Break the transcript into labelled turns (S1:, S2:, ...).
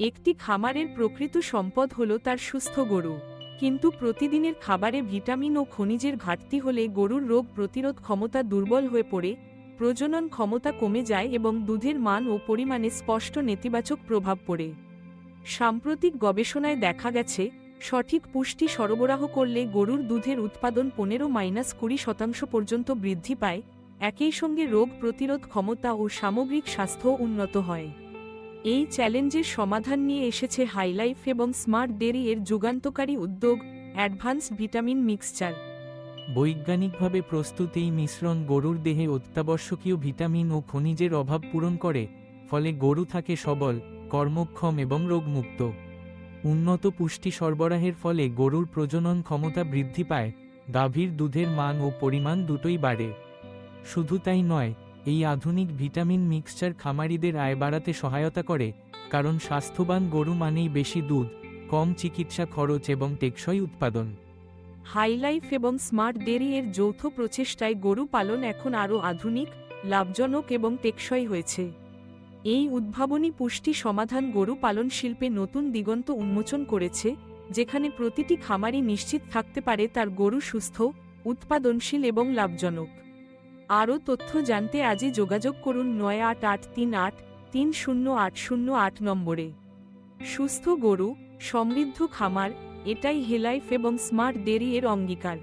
S1: একটি খামারের প্রকৃত সম্পদ হল তার সুস্থ গরু, কিন্তু প্রতিদিনের খাবারে ভিটামিন ও খনিজের ঘাটতি হলে গরুর রোগ প্রতিরোধ ক্ষমতা দুর্বল হয়ে পড়ে, প্রজনন ক্ষমতা কমে যায় এবং দুধের মান ও পরিমাণে স্পষ্ট নেতিবাচক প্রভাব পড়ে। সাম্প্রতিক গবেষণায় দেখা গেছে, সঠিক পুষ্টি সরবরাহ করলে গরুর দুধের উৎপাদন 15–20% পর্যন্ত বৃদ্ধি পায়, একই সঙ্গে রোগ প্রতিরোধ ক্ষমতা ও সামগ্রিক স্বাস্থ্য উন্নত হয়। এই চ্যালেঞ্জের সমাধান নিয়ে এসেছে হাইলাইফ এবং স্মার্ট ডেয়ারি এর যুগান্তকারী উদ্যোগ অ্যাডভান্সড ভিটামিন মিক্সচার।
S2: বৈজ্ঞানিকভাবে প্রস্তুত এই মিশ্রণ গরুর দেহে অত্যাবশ্যকীয় ভিটামিন ও খনিজের অভাব পূরণ করে, ফলে গরু থাকে সবল, কর্মক্ষম এবং রোগমুক্ত। উন্নত পুষ্টি সরবরাহের ফলে গরুর প্রজনন ক্ষমতা বৃদ্ধি পায়, গাভীর দুধের মান ও পরিমাণ দুটোই বাড়ে। শুধু তাই নয়, এই আধুনিক ভিটামিন মিক্সচার খামারিদের আয় বাড়াতে সহায়তা করে, কারণ স্বাস্থ্যবান গরু মানেই বেশি দুধ, কম চিকিৎসা খরচ এবং টেকসই উৎপাদন।
S1: হাইলাইফ এবং স্মার্ট ডেয়ারি এর যৌথ প্রচেষ্টায় গরু পালন এখন আরও আধুনিক, লাভজনক এবং টেকসই হয়েছে। এই উদ্ভাবনী পুষ্টি সমাধান গরু পালন শিল্পে নতুন দিগন্ত উন্মোচন করেছে, যেখানে প্রতিটি খামারি নিশ্চিত থাকতে পারে তার গরু সুস্থ, উৎপাদনশীল এবং লাভজনক। আরও তথ্য জানতে আজই যোগাযোগ করুন 9883830808 নম্বরে। সুস্থ গরু, সমৃদ্ধ খামার, এটাই হাইলাইফ এবং স্মার্ট ডেয়ারি এর অঙ্গীকার।